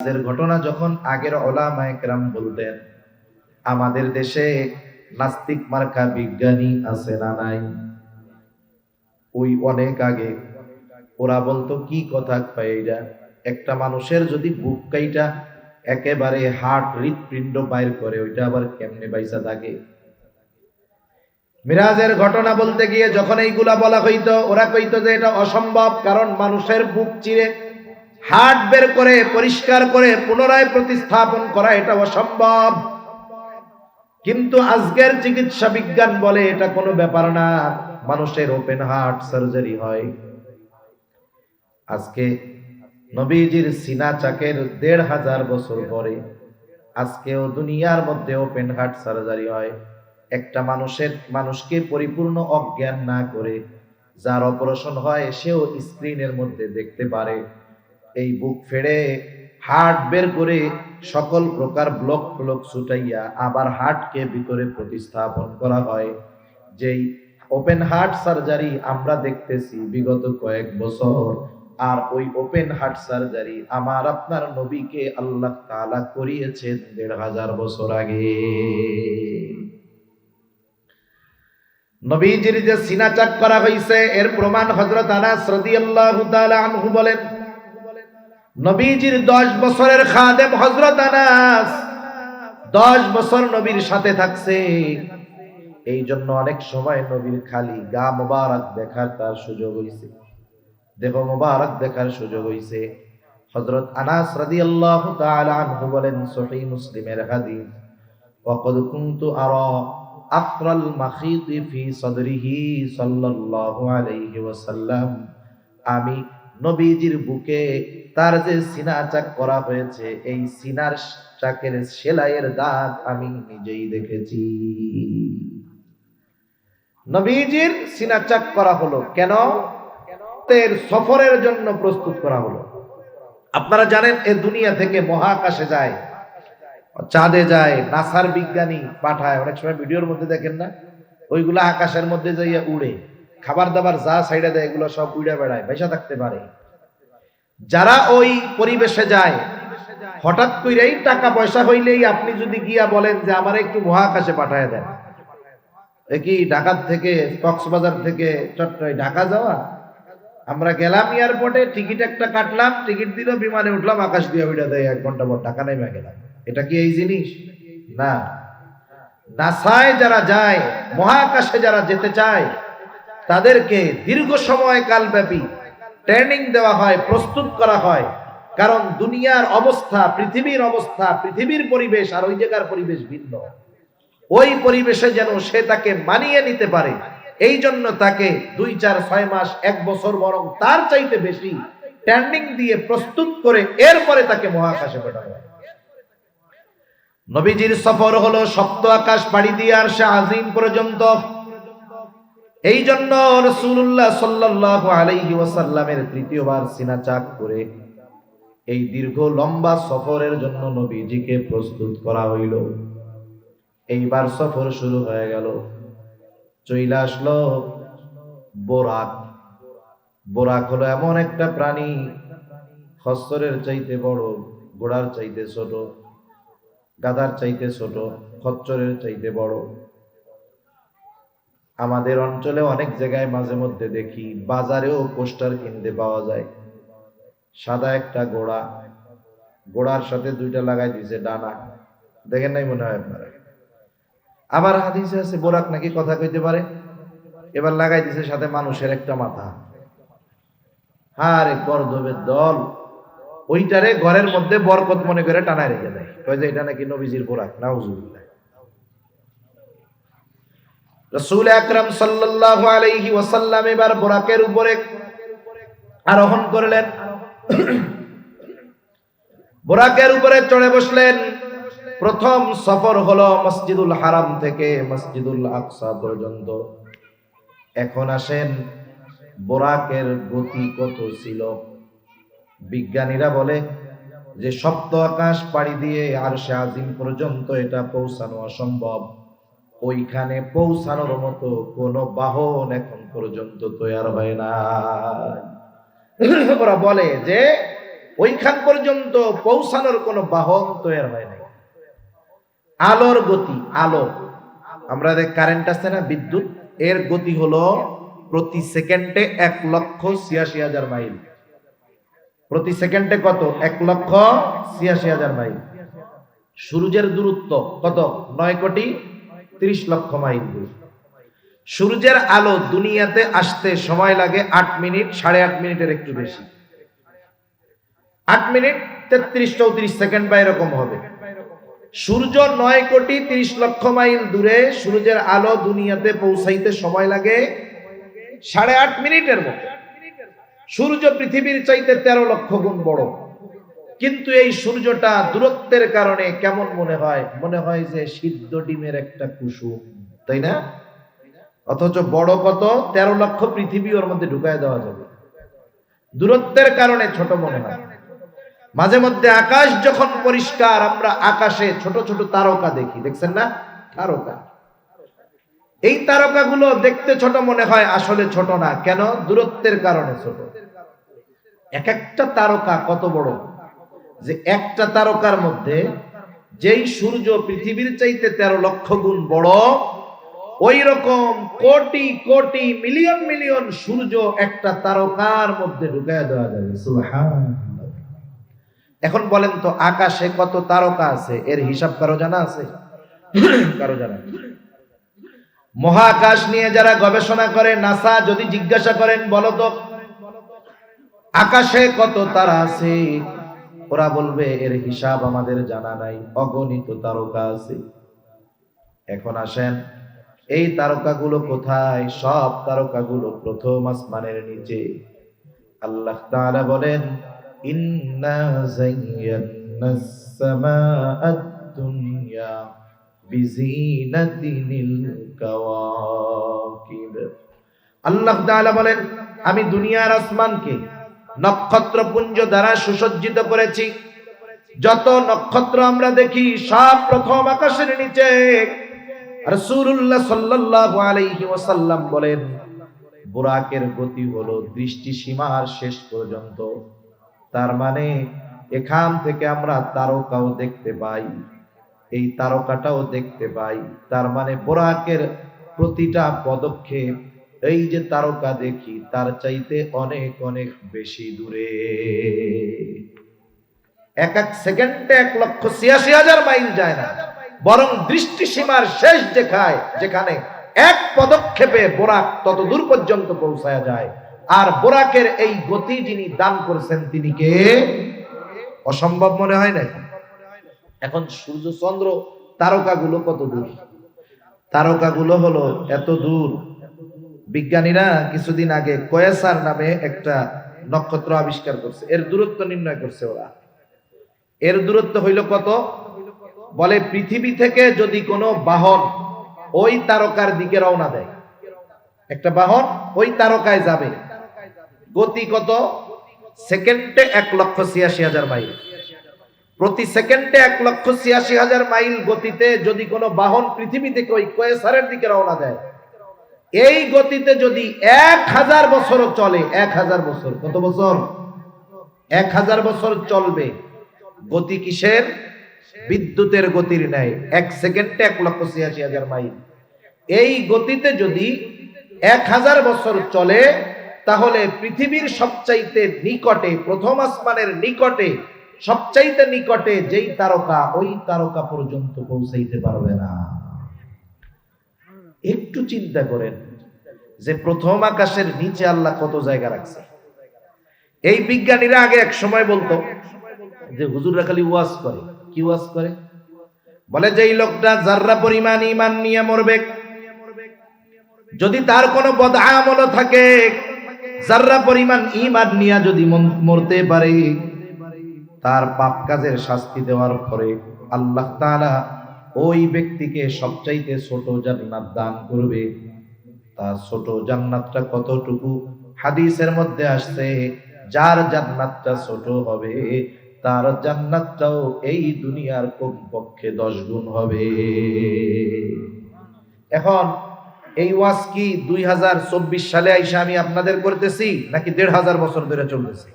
এর ঘটনা যখন আগের ওলামায়ে কেরাম বলতেন, আমাদের দেশে নাস্তিক মার্কা বিজ্ঞানী আছে না নাই? ওই অনেক আগে ওরা বলতো কি কথা কয় এইটা, একটা মানুষের যদি বুক কাইটা একেবারে হার্ট হৃৎপিণ্ড বাইর করে, ওইটা আবার কেমনে বাইসা থাকে? মিরাজের ঘটনা বলতে গিয়ে যখন এইগুলা বলা হইতো, ওরা কইতো যে এটা অসম্ভব, কারণ মানুষের বুক চিরে হার্ট বের করে পরিষ্কার করে পুনরায় প্রতিস্থাপন করা এটা অসম্ভব। কিন্তু আজকের চিকিৎসা বিজ্ঞান বলে এটা কোনো ব্যাপার না, মানুষের ওপেন হার্ট সার্জারি হয়। আজকে নবীজির সিনা চাকের ১৫০০ বছর পরে আজকেও দুনিয়ার মধ্যে ওপেন হার্ট সার্জারি হয়। একটা মানুষকে পরিপূর্ণ অজ্ঞান না করে যার অপারেশন হয় সেও স্ক্রিনের মধ্যে দেখতে পারে। এই বুক ফেড়ে হার্ট বের করে সকল প্রকার ব্লক ছুটাইয়া আবার হার্টকে ভিতরে প্রতিস্থাপন করা হয়। যেই ওপেন হার্ট সার্জারি আমরা দেখতেছি বিগত কয়েক বছর, আর ওই ওপেন হার্ট সার্জারি আমার আপনার নবীকে আল্লাহ তাআলা করিয়েছেন ১৫০০ বছর আগে। নবীজির যে সিনা চাক করা হয়েছে এর প্রমাণ হযরত আনাস রাদিয়াল্লাহু তাআলা আনহু বলেন, নবীজির ১০ বছরের খাদেম হযরত আনাস ১০ বছর নবীর সাথে থাকছে। এই জন্য অনেক সময় নবীর খালি গা মোবারক দেখার তার সুযোগ হইছে, দেহ মোবারক দেখার সুযোগ হইছে। হযরত আনাস রাদিয়াল্লাহু তাআলা আনহু বলেন, সহিহ মুসলিমের হাদিস, ওয়াকাদ কুনতু আরা আফরাল মাখিতি ফি সাদরিহি সাল্লাল্লাহু আলাইহি ওয়াসাল্লাম, আমি নবীজির বুকে তার যে সিনা চাক করা হয়েছে এই সিনার চাকের সেলাইয়ের দাগ আমি নিজেই দেখেছি। নবীজির সিনা চাক করা হলো কেন? তের সফরের জন্য প্রস্তুত করা হলো। আপনারা জানেন এ দুনিয়া থেকে মহাকাশে যায়, চাঁদে যায়, নাসার বিজ্ঞানী পাঠায়, অনেক সময় ভিডিওর মধ্যে দেখেন না, ওইগুলা আকাশের মধ্যে যাইয়া উড়ে, খাবার দাবার যা সাইডে দেয় এগুলো সব উড়ে বেড়ায়, বেঁচে থাকতে পারে। যারা ওই পরিবেশে যায় হঠাৎ কইরাই টাকা পয়সা হইলেই আপনি যদি গিয়া বলেন যে আমার একটু মহাকাশে পাঠায় দেন, কি ঢাকা থেকে কক্সবাজার থেকে ঢাকা যাওয়া, আমরা গেলাম এয়ারপোর্টে, টিকিট একটা কাটলাম, টিকিট দিল, বিমানে উঠলাম, আকাশ দিয়ে উড়ে দেয় ১ ঘন্টা পর টাকা নেমে গেলাম, এটা কি এই জিনিস? না। নাসায় যারা যায়, মহাকাশে যারা যেতে চায় তাদেরকে দীর্ঘ সময় কালব্যাপী ট্রেনিং দেওয়া হয়, প্রস্তুত করা হয়। কারণ দুনিয়ার অবস্থা, পৃথিবীর অবস্থা, পৃথিবীর পরিবেশ আর ওই জায়গার পরিবেশ ভিন্ন। ওই পরিবেশে যেন সে তাকে মানিয়ে নিতে পারে, এই জন্য তাকে ২, ৪, ৬ মাস, ১ বছর, বরং তার চাইতে বেশি ট্রেনিং দিয়ে প্রস্তুত করে এরপরে তাকে মহাকাশে পাঠানো হয়। নবীজির সফর হলো সপ্ত আকাশ পাড়ি দিয়ে আরশে আজিম পর্যন্ত। এই জন্য রাসূলুল্লাহ সাল্লাল্লাহু আলাইহি ওয়াসাল্লামের তৃতীয়বার সিনা চাক করে এই দীর্ঘ লম্বা সফরের জন্য নবীজিকে প্রস্তুত করা হইল। এইবার সফর শুরু হয়ে গেল, চইলা আসলো বোরাক। বোরাক হলো এমন একটা প্রাণী, খচ্চরের চাইতে বড়, ঘোড়ার চাইতে ছোট, গাধার চাইতে ছোট, খচ্চরের চাইতে বড়। আমাদের অঞ্চলে অনেক জায়গায় মাঝে মধ্যে দেখি, বাজারেও পোস্টার কিনতে পাওয়া যায়, সাদা একটা ঘোড়া, ঘোড়ার সাথে ২টা লাগাই দিয়েছে ডানা, দেখেন নাই মনে হয় আপনারা? আবার হাদিসে আছে বোরাক নাকি কথা কইতে পারে, এবার লাগাই দিছে সাথে মানুষের একটা মাথা। আরে গর্দবের দল, ওইটারে ঘরের মধ্যে বরকত মনে করে টানায় রেখে দেয়, কয় যে এটা নাকি নবীজির বোরাক। নাউজুবিল্লাহ। রাসূল আকরাম সাল্লাল্লাহু আলাইহি ওয়াসাল্লাম এবার বোরাকের উপরে আরোহণ করলেন, বোরাকের উপরে চড়ে বসলেন। প্রথম সফর হলো মসজিদুল হারাম থেকে মসজিদুল আকসা পর্যন্ত। এখন আসেন বোরাকের গতি কত ছিল। বিজ্ঞানীরা বলে যে সপ্ত আকাশ পাড়ি দিয়ে আরশে আজিম পর্যন্ত এটা পৌঁছানো অসম্ভব, ওইখানে পৌঁছানোর মতো কোন বাহন এখন পর্যন্ত তৈরি হয় না। ওরা বলে যে ওইখান পর্যন্ত পৌঁছানোর কোনো বাহন তৈরি হয় নাই। আলোর গতি, আলো, আমরা কারেন্ট আছে না, বিদ্যুৎ, এর গতি হলো প্রতি সেকেন্ডে 1,86,000 মাইল। প্রতি সেকেন্ডে কত? 1,86,000 মাইল। সূর্যের দূরত্ব কত? 9,30,00,000 মাইল। সূর্যের আলো দুনিয়াতে আসতে সময় লাগে 8 মিনিট, 8.5 মিনিটের একটু বেশি। 8 মিনিট 33-34 সেকেন্ড বা এরকম হবে। সূর্য 9,30,00,000 মাইল দূরে, সূর্যের আলো দুনিয়াতে পৌঁছাইতে সময় লাগে 8.5 মিনিটের মতো। সূর্য পৃথিবীর চাইতে 13 লক্ষ গুণ বড়, কিন্তু এই সূর্যটা দূরত্বের কারণে কেমন মনে হয়? মনে হয় যে সিদ্ধ ডিমের একটা কুসুম, তাই না? অথচ বড় কত? 13 লক্ষ পৃথিবী ওর মধ্যে ঢুকায় দেওয়া যাবে। দূরত্বের কারণে ছোট মনে হয়। মাঝে মধ্যে আকাশ যখন পরিষ্কার, আমরা আকাশে ছোট ছোট তারকা দেখি, দেখছেন না? তারকা, এই তারকাগুলো দেখতে ছোট মনে হয়, আসলে ছোট না। কেন? দূরত্বের কারণে ছোট। এক একটা তারকা কত বড়, যে একটা তারকার মধ্যে যেই সূর্য পৃথিবীর চাইতে 13 লক্ষ গুণ বড়, ওই রকম কোটি কোটি মিলিয়ন মিলিয়ন সূর্য একটা তারকার মধ্যে ঢুকায় দেওয়া যাবে। সুবহানাল্লাহ। এখন বলেন তো, আকাশে কত তারকা আছে, এর হিসাব কারো জানা আছে? কারো জানা নেই। মহাকাশ নিয়ে যারা গবেষণা করে, নাসা যদি জিজ্ঞাসা করেন, বলো তো আকাশে কত তারা আছে, ওরা বলবে এর হিসাব আমাদের জানা নাই, অগণিত তারকা আছে। এখন আসেন, এই তারকাগুলো কোথায়? সব তারকাগুলো প্রথম আসমানের নিচে। আল্লাহ তাআলা বলেন, ইন্না যায়্যানাস সামাআদ দুনিয়া বিজিনাতিল কাওয়াকিব। আল্লাহ তাআলা বলেন, আমি দুনিয়ার আসমানকে নক্ষত্রপুঞ্জ দ্বারা সুসজ্জিত করেছি। যত নক্ষত্র আমরা দেখি সব প্রথম আকাশের নিচে। রাসূলুল্লাহ সাল্লাল্লাহু আলাইহি ওয়াসাল্লাম বলেন, বুরাকের গতি হলো দৃষ্টি সীমার শেষ পর্যন্ত। তার মানে এখান থেকে আমরা তারকাও দেখতে পাই, এই তারকাটাও দেখতে পাই। তার মানে বুরাকের প্রতিটা পদক্ষেপ, এই যে তারকা দেখি, তার চাইতে অনেক অনেক বেশি দূরে। এক এক সেকেন্ডে 1,86,000 মাইল যায় না, বরং দৃষ্টি সীমার শেষ যেখানে এক পদক্ষেপে বোরাক তত দূর পর্যন্ত পৌঁছায় যায়। আর বোরাকের এই গতি যিনি দান করেছেন, তিনি কে? অসম্ভব মনে হয় না? এখন সূর্য চন্দ্র তারকাগুলো কত দূর? তারকাগুলো হলো এত দূর। বিজ্ঞানীরা কিছুদিন আগে কোয়েসার নামে একটা নক্ষত্র আবিষ্কার করছে, এর দূরত্ব নির্ণয় করছে ওরা। এর দূরত্ব হইল কত? বলে পৃথিবী থেকে যদি কোনো বাহন ওই তারকার দিকে রওনা দেয়, একটা বাহন ওই তারকায় যাবে, গতি কত? সেকেন্ডে 1,86,000 মাইল। প্রতি সেকেন্ডে 1,86,000 মাইল গতিতে যদি কোনো বাহন পৃথিবী থেকে ওই কোয়েসারের দিকে রওনা দেয়, এই গতিতে যদি 1000 বছর চলে, 1000 বছর, কত বছর? 1000 বছর চলবে। গতি কিসের? বিদ্যুতের গতির ন্যায়। এক সেকেন্ডে 1,86,000 মাইল। এই গতিতে যদি 1000 বছর চলে, তাহলে পৃথিবীর সবচাইতে নিকটে, প্রথম আসমানের নিকটে, সবচাইতে নিকটে যেই তারকা, ওই তারকা পর্যন্ত পৌঁছাইতে পারবে না। একটু চিন্তা করেন যে প্রথম আকাশের নিচে আল্লাহ কত জায়গা রাখছে। এই বিজ্ঞানীরা আগে এক সময় বলতো যে হুজুররা খালি ওয়াজ করে। কি ওয়াজ করে? বলে যে এই লোকটা যাররা পরিমাণ ঈমান নিয়ে মরবে, যদি তার কোনো বদআমল থাকে, যাররা পরিমাণ ঈমান নিয়ে যদি মরতে পারে, তার পাপ কাজের শাস্তি দেওয়ার পরে আল্লাহ তাআলা ওই ব্যক্তিকে সবচাইতে ছোট জান্নাত দান করবে। তার ছোট জান্নাতটা কতটুকু? হাদিসের মধ্যে আসছে, যার জান্নাতটা ছোট হবে, তার জান্নাতটাও এই দুনিয়ার কমপক্ষে 10 গুণ হবে। এখন এই ওয়াজ কি 2024 সালে আইসা আমি আপনাদের করতেছি, নাকি 1500 বছর ধরে চলতেছে?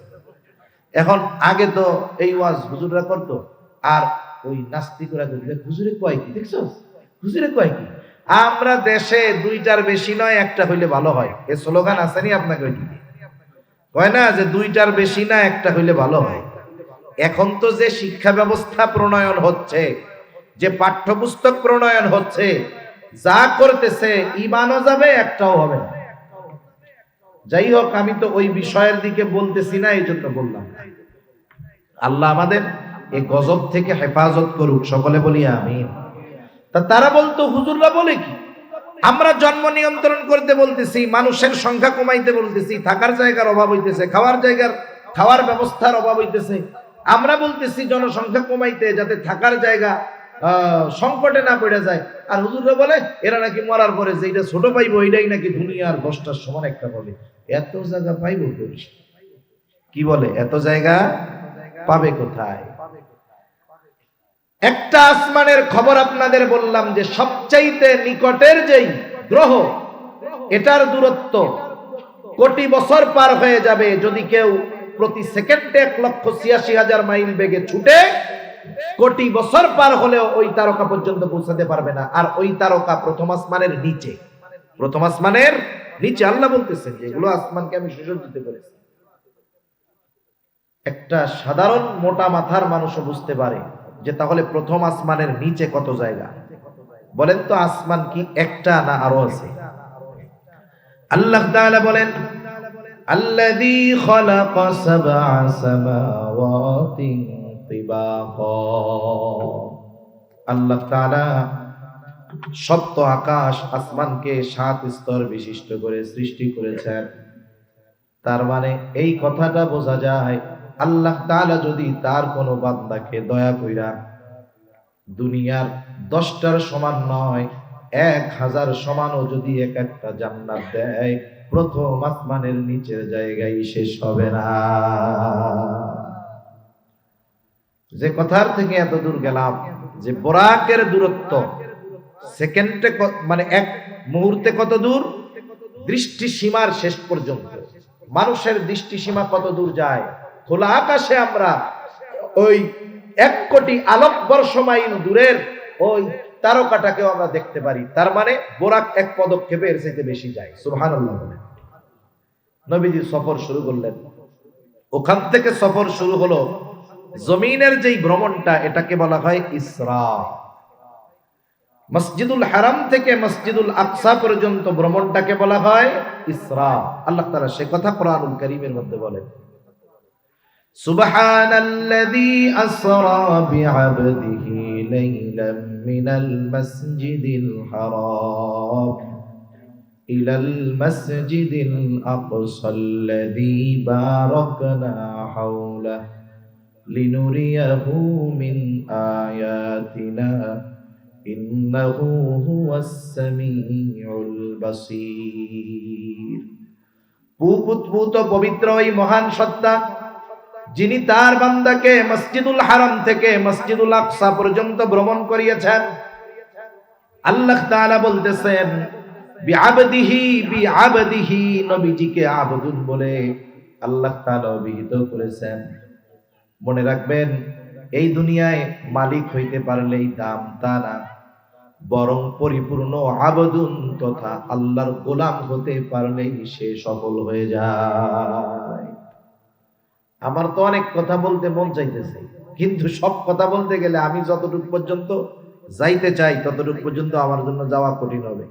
এখন আগে তো এই ওয়াজ হুজুররা করতো, আর ওই নাস্তিকরা করতো, হুজুরে কয় কি দেখছো, হুজুরে কয় কি। আমরা দেশে দুইটার বেশি নয় একটা হইলে ভালো হয়, এই স্লোগান আসেনি আপনাকে ওইদিকে, কয় না যে দুইটার বেশি না একটা হইলে ভালো হয়। এখন তো যে শিক্ষা ব্যবস্থা প্রণয়ন হচ্ছে, যে পাঠ্যপুস্তক প্রণয়ন হচ্ছে, যা করতেছে ইমানও যাবে একটাও হবে না। যাই হোক, আমি তো ওই বিষয়ের দিকে বলতেছি না, এই জন্য বললাম। আল্লাহ আমাদের এই গজব থেকে হেফাজত করুক, সকলে বলি আমিন। তা তারা বলতো হুজুররা বলে কি, আমরা জন্ম নিয়ন্ত্রণ করতে বলতেছি, মানুষের সংখ্যা কমাইতে বলতেছি, থাকার জায়গার অভাব হইতেছে, খাওয়ার ব্যবস্থার অভাব হইতেছে, আমরা বলতেছি জনসংখ্যা কমাইতে যাতে থাকার জায়গা সংকটে না পড়ে যায়। আর হুজুররা বলে এরা নাকি মরার পরে যেটা ছোট পাইবো এটাই নাকি দুনিয়ার 10টার সমান একটা পাবে। এত জায়গা পাইবো কই? কি বলে এত জায়গা পাবে কোথায়? একটা আসমানের খবর আপনাদের বললাম যে সবচাইতে নিকটের যেই গ্রহ, এটার দূরত্ব কোটি বছর পার হয়ে যাবে যদি কেউ প্রতি সেকেন্ডে 1,86,000 মাইল বেগে ছুটে। কোটি বছর পার হলেও ওই তারকা পর্যন্ত পৌঁছাতে পারবে না। আর ওই তারকা প্রথম আসমানের নিচে, প্রথম আসমানের নিচে। আল্লাহ বলতেছেন যে এগুলো আসমানকে আমি সুসজ্জিত করেছি। একটা সাধারণ মোটা মাথার মানুষও বুঝতে পারে যে তাহলে প্রথম আসমানের নিচে কত জায়গা। বলেন তো আসমান কি একটা না আরো আছে? আল্লাহ তাআলা বলেন আল্লাযী খালাকা সাবআ সামাওয়াতিন তিবাকা। আল্লাহ তাআলা সপ্ত আকাশ আসমানকে 7 স্তর বিশিষ্ট করে সৃষ্টি করেছেন। তার মানে এই কথাটা বোঝা যায় আল্লাহ তাআলা যদি তার কোনো বান্দাকে দয়া কইরা দুনিয়ার 10টার সমান নয় 1000 সমানও যদি এক একটা জান্নাত দেয়, প্রথম আসমানের নিচের জায়গায় শেষ হবে না। যে কথার থেকে এত দূর গেলাম যে বোরাকের দূরত্ব সেকেন্ডে মানে এক মুহূর্তে কত দূর, দৃষ্টি সীমার শেষ পর্যন্ত। মানুষের দৃষ্টি সীমা কত দূর যায়? খোলা আকাশে আমরা ওই 1 কোটি আলোকবর্ষ মাইল দূরের ওই তারকাটাকেও আমরা দেখতে পারি। তার মানে বোরাক এক পদক্ষেপে এর চাইতে বেশি যায়। সুবহানাল্লাহ বলেন। নবীজি সফর শুরু করলেন, ওখান থেকে সফর শুরু হলো। জমিনের যেই ভ্রমণটা এটাকে বলা হয় ইসরা। মসজিদুল হারাম থেকে মসজিদুল আকসা পর্যন্ত ভ্রমণটাকে বলা হয় ইসরা। আল্লাহ তাআলা সে কথা কোরআনুল কারীমের মধ্যে বলেন, সুবহানাল্লাযী আসরা বিআবদিহি লাইলাম মিনাল মাসজিদিল হারাম ইলাল মাসজিদিল আকসাল্লাযী বারাকনা হাওলা লিনুরিয়াহু মিন আয়াতিনা ইন্নাহু হুয়াস সামিউল বাসীর। পুত পবিত্র ওই মহান সত্তা যিনি তার বান্দাকে মসজিদুল হারাম থেকে মসজিদুল আকসা পর্যন্ত ভ্রমণ করিয়েছেন। আল্লাহ তাআলা বলতেছেন বিআবদিহি, নবীজিকে আবদুন বলে আল্লাহ তাআলা অভিহিত করেছেন। মনে রাখবেন, এই দুনিয়ায় মালিক হইতে পারলেই দাম তা না, বরং পরিপূর্ণ আবদুন তথা আল্লাহর গোলাম হতে পারলেই সে সফল হয়ে যায়। আমার তো অনেক কথা বলতে মন চাইতেছে, কিন্তু সব কথা বলতে গেলে আমি যতটুকু পর্যন্ত যাইতে চাই ততটুকু পর্যন্ত আমার জন্য যাওয়া কঠিন হবে।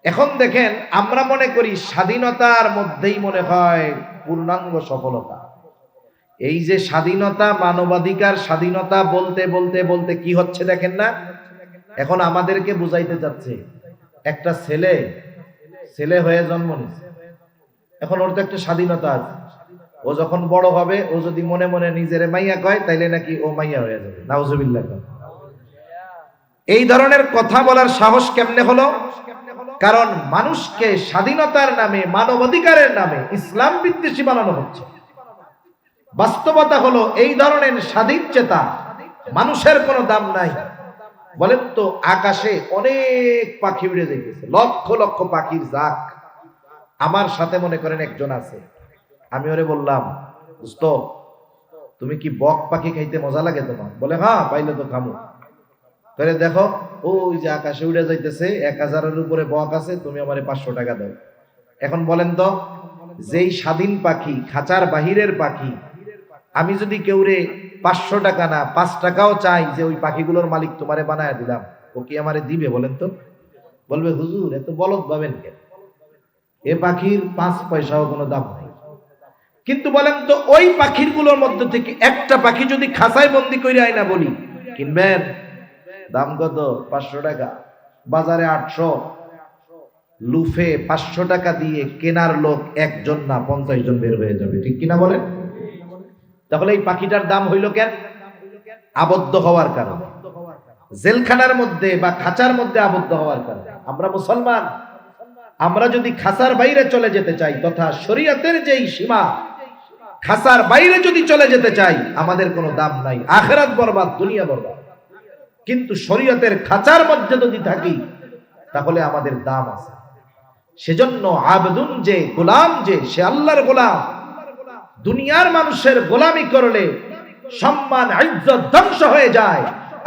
এখন দেখেন, আমরা মনে করি স্বাধীনতার মধ্যেই মনে হয় পূর্ণাঙ্গ সফলতা। এই যে স্বাধীনতা, মানবাধিকার স্বাধীনতা বলতে বলতে বলতে কি হচ্ছে দেখেন না? এখন আমাদেরকে বুঝাইতে যাচ্ছে একটা ছেলে হয়ে জন্ম নিচ্ছে, এখন ওর তো একটা স্বাধীনতা আছে। ও যখন বড় হবে, ও যদি মনে মনে নিজের মাইয়া কয় তাইলে নাকি ও মাইয়া হয়ে যাবে। নাউজুবিল্লাহ। এই ধরনের কথা বলার সাহস কেমনে হলো? কারণ মানুষকে স্বাধীনতার নামে, মানবাধিকারের নামে ইসলাম বিদ্বেষী বানানো হচ্ছে। বাস্তবতা হলো এই ধরনের স্বাধীন চেতা মানুষের কোনো দাম নাই। বলেন তো, আকাশে অনেক পাখি উড়ে যাইতেছে, লক্ষ লক্ষ পাখির জাক। আমার সাথে মনে করেন একজন আছে, আমি ওরে বললাম, দোস্ত তুমি কি বক পাখি খাইতে মজা লাগে তোমার? বলে হ্যাঁ, পাইলে তো খামু। তাহলে দেখো ওই যে আকাশে উড়ে যাইতেছে, 1000-এর উপরে বক আছে, তুমি আমারে 500 টাকা দাও। এখন বলেন তো, যেই স্বাধীন পাখি, খাঁচার বাহিরের পাখি, আমি যদি কেউরে 500 টাকা না 5 টাকাও চাই যে ওই পাখিগুলোর মালিক তোমারে বানায় দিলাম, ও কি আমারে দিবে বলেন তো? বলবে হুজুর এত বলদ ভাবেন কেন, এ পাখির 5 পয়সাও কোনো দাম নাই। কিন্তু বলেন তো, ওই পাখির গুলোর মধ্যে থেকে একটা পাখি যদি খাঁচায় বন্দি করে আয়না বলি, কিনবেন? দাম কত? 500 টাকা। বাজারে 800, লুফে 500 টাকা দিয়ে কেনার লোক একজন না 50 জন বের হয়ে যাবে, ঠিক কিনা বলেন? তাহলে এই পাখিটার দাম হইল কেন? আবদ্ধ হওয়ার কারণে, জেলখানার মধ্যে বা খাঁচার মধ্যে আবদ্ধ হওয়ার কারণে। আমরা মুসলমান, আমরা যদি খাঁচার বাইরে চলে যেতে চাই, তথা শরীয়তের যেই সীমা, খাঁচার বাইরে যদি চলে যেতে চাই, আমাদের কোনো দাম নাই, আখিরাত বরবাদ, দুনিয়া বরবাদ। কিন্তু শরীয়তের খাঁচার মধ্যে যদি থাকি, তাহলে আমাদের দাম আছে। সেজন্য আবদুন, যে গোলাম, যে সে আল্লাহর গোলাম। দুনিয়ার মানুষের গোলামি করলে সম্মান ইজ্জত ধ্বংস হয়ে যায়,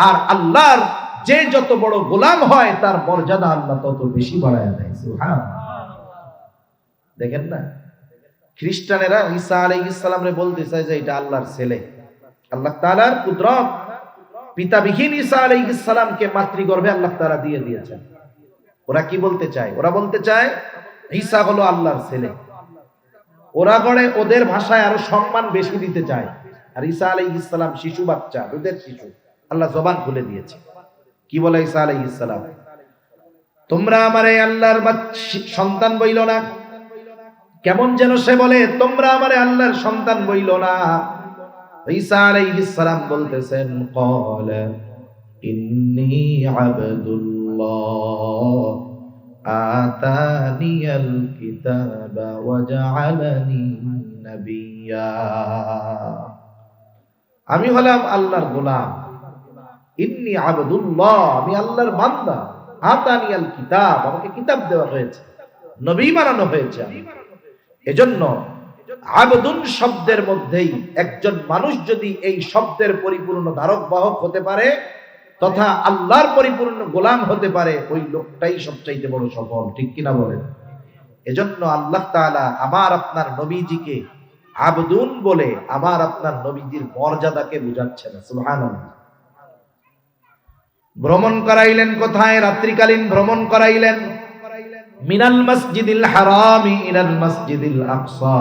আর আল্লাহর যে যত বড় গোলাম হয় তার মর্যাদা আল্লাহ তত বেশি বাড়ায় দেয়। সুবহানাল্লাহ। দেখেন না, খ্রিস্টানেরা ঈসা আলাইহিস সালামরে বলতে চায় যে এটা আল্লাহর ছেলে। আল্লাহ তাআলার কুদরত, পিতাবিহীন ঈসা আলাইহিস সালামকে মাতৃগর্ভে আল্লাহ তাআলা দিয়ে দিয়েছেন। ওরা কি বলতে চায়? ওরা বলতে চায় ঈসা হলো আল্লাহর ছেলে। ওরা গড়ে ওদের ভাষায় আরো সম্মান বেশি দিতে চায়। আর ঈসা আলাইহিস সালাম শিশু বাচ্চা, দুধের শিশু, আল্লাহ জবান খুলে দিয়েছে। কি বলে ঈসা আলাইহিস সালাম? তোমরা আমারে আল্লাহর সন্তান বইল না। কেমন যেন সে বলে, তোমরা আমারে আল্লাহর সন্তান বইল না। ঈসা আলাইহিস সালাম বলতেছেন, ক্বালা ইন্নী আবদুল্লাহ আতানিয়াল কিতাবা ওয়া জাআলানি নাবিয়্যা। আমি হলাম আল্লাহর গোলাম। ইন্নী আবদুল্লাহ, আমি আল্লাহর বান্দা। আতানিয়াল কিতাব, আমাকে কিতাব দেওয়া হয়েছে, নবী বানানো হয়েছে। এজন্য আবদুন শব্দের মধ্যেই একজন মানুষ যদি এই শব্দের পরিপূর্ণ ধারক বাহক হতে পারে, তথা আল্লাহর পরিপূর্ণ গোলাম হতে পারে, ওই লোকটাই সবচাইতে বড় সফল, ঠিক কিনা বলেন? এজন্য আল্লাহ তাআলা আমার আপনার নবীজিকে আবদুন বলে আমার আপনার নবীজির মর্যাদাকে বুঝাচ্ছেন। সুবহানাল্লাহ। ভ্রমণ করাইলেন কোথায়? রাত্রিকালীন ভ্রমণ করাইলেন। মিনাল মসজিদিল হারামি ইলাল মসজিদিল আকসা,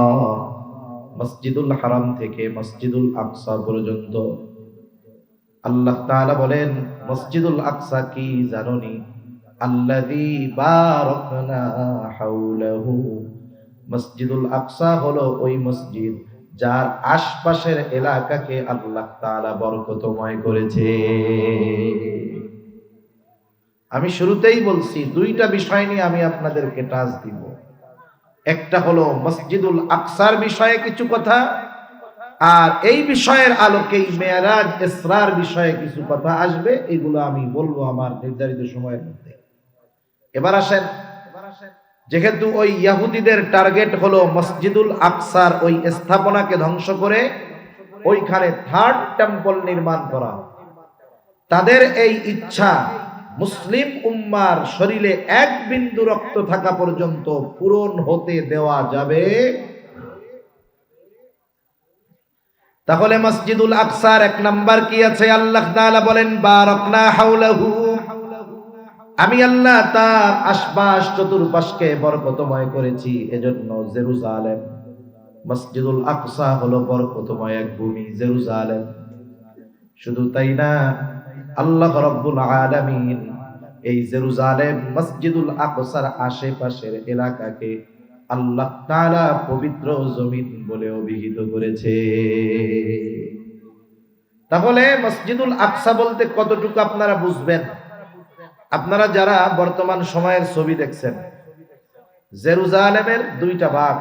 মসজিদুল হারাম থেকে মসজিদুল আকসা পর্যন্ত। আল্লাহ তাআলা বলেন, মসজিদুল আকসা কি জানোনি? আল্লাযী বারাকনা হাওলাহু, মসজিদুল আকসা হলো ওই মসজিদ যার আশপাশের এলাকাকে আল্লাহ তাআলা বরকতময় করেছে। আমি শুরুতেই বলছি, দুইটা বিষয় নিয়ে আমি আপনাদেরকে টাচ দিব। একটা হলো মসজিদুল আকসার বিষয়ে কিছু কথা, আর এই বিষয়ের আলোকেই মেরাজ ইসরার বিষয়ে কিছু কথা আসবে। এগুলো আমি বলবো আমার নির্ধারিত সময়ের মধ্যে। এবার আসেন, যেহেতু ওই ইহুদিদের টার্গেট হলো মসজিদুল আকসার ওই স্থাপনাকে ধ্বংস করে ওইখানে থার্ড টেম্পল নির্মাণ করা, তাদের এই ইচ্ছা মুসলিম উম্মার শরীরে এক বিন্দু রক্ত থাকা পর্যন্ত পূরণ হতে দেওয়া যাবে। তাহলে মসজিদুল আকসার এক নাম্বার কি আছে? আল্লাহ তাআলা বলেন, বারাকনা হাওলাহু, আমি আল্লাহ তার আশপাশ চতুর্পাশকে বরকতময় করেছি। এজন্য জেরুজালেম, মসজিদুল আকসা হলো বরকতময় এক ভূমি, জেরুজালেম। শুধু তাই না, আল্লাহ রাব্বুল আলামিন এই জেরুজালেম মসজিদুল আকসার আশেপাশের এলাকাকে আল্লাহ তাআলা পবিত্র জমিন বলে অভিহিত করেছে। তাহলে মসজিদুল আকসা বলতে কতটুকু আপনারা বুঝবেন? আপনারা যারা বর্তমান সময়ের ছবি দেখছেন, জেরুজালেমের দুইটা ভাগ,